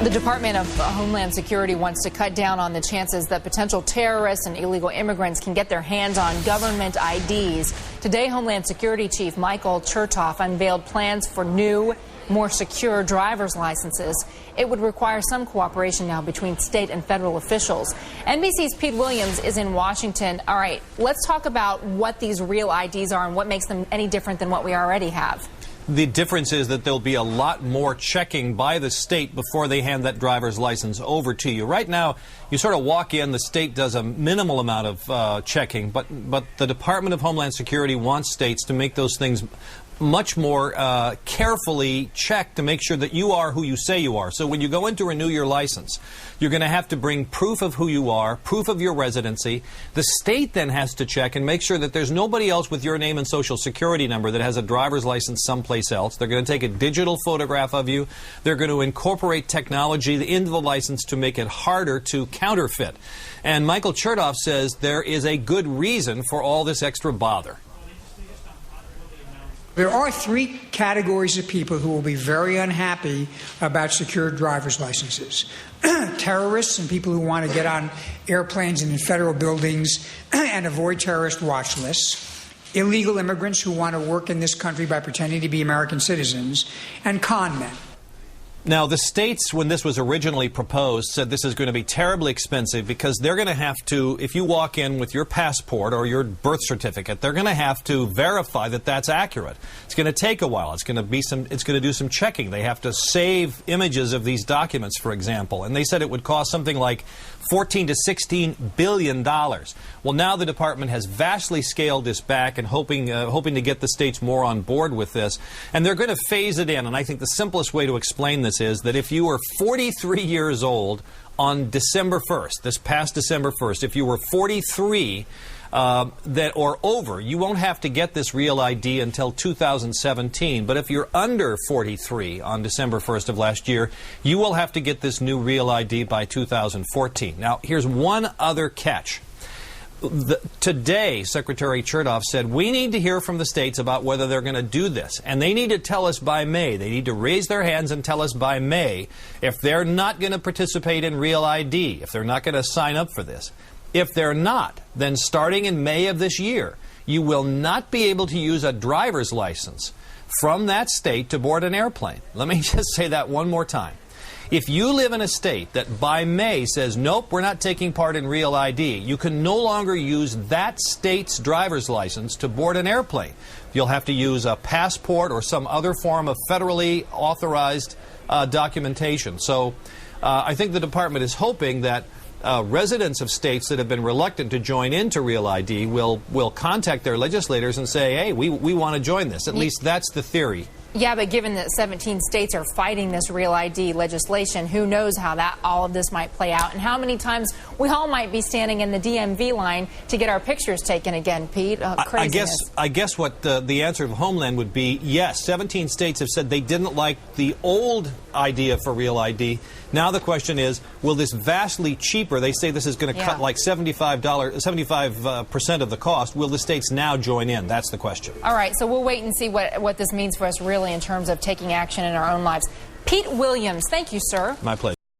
The Department of Homeland Security wants to cut down on the chances that potential terrorists and illegal immigrants can get their hands on government IDs. Today, Homeland Security Chief Michael Chertoff unveiled plans for new, more secure driver's licenses. It would require some cooperation now between state and federal officials. NBC's Pete Williams is in Washington. All right, let's talk about what these real IDs are and what makes them any different than what we already have. The difference is that there'll be a lot more checking by the state before they hand that driver's license over to you. Right now, you sort of walk in, the state does a minimal amount of checking, but the Department of Homeland Security wants states to make those things much more carefully checked to make sure that you are who you say you are. So when you go in to renew your license, you're going to have to bring proof of who you are, proof of your residency. The state then has to check and make sure that there's nobody else with your name and social security number that has a driver's license someplace else. They're going to take a digital photograph of you. They're going to incorporate technology into the license to make it harder to counterfeit. And Michael Chertoff says there is a good reason for all this extra bother. There are three categories of people who will be very unhappy about secured driver's licenses. Terrorists and people who want to get on airplanes and in federal buildings and avoid terrorist watch lists. Illegal immigrants who want to work in this country by pretending to be American citizens. And con men. Now, the states, when this was originally proposed, said this is going to be terribly expensive because they're going to have to, if you walk in with your passport or your birth certificate, they're going to have to verify that that's accurate. It's going to take a while. It's going to do some checking. They have to save images of these documents, for example. And they said it would cost something like $14 to $16 billion. Well, now the department has vastly scaled this back and hoping to get the states more on board with this. And they're going to phase it in. And I think the simplest way to explain this is that if you were 43 years old on December 1st, this past December 1st, if you were 43 or over, you won't have to get this Real ID until 2017. But if you're under 43 on December 1st of last year, you will have to get this new Real ID by 2014. Now, here's one other catch. Today, Secretary Chertoff said, we need to hear from the states about whether they're going to do this. And they need to tell us by May. They need to raise their hands and tell us by May if they're not going to participate in Real ID, if they're not going to sign up for this. If they're not, then starting in May of this year, you will not be able to use a driver's license from that state to board an airplane. Let me just say that one more time. If you live in a state that by May says, nope, we're not taking part in Real ID, you can no longer use that state's driver's license to board an airplane. You'll have to use a passport or some other form of federally authorized documentation. So I think the department is hoping that residents of states that have been reluctant to join into Real ID will contact their legislators and say, hey, we want to join this. At least that's the theory. Yeah, but given that 17 states are fighting this Real ID legislation, who knows how all of this might play out and how many times we all might be standing in the DMV line to get our pictures taken again, Pete. Craziness. I guess what the answer of Homeland would be, yes, 17 states have said they didn't like the old idea for Real ID. Now the question is, will this vastly cheaper, they say this is going to cut like 75% of the cost, will the states now join in? That's the question. All right, so we'll wait and see what this means for us really in terms of taking action in our own lives. Pete Williams, thank you, sir. My pleasure.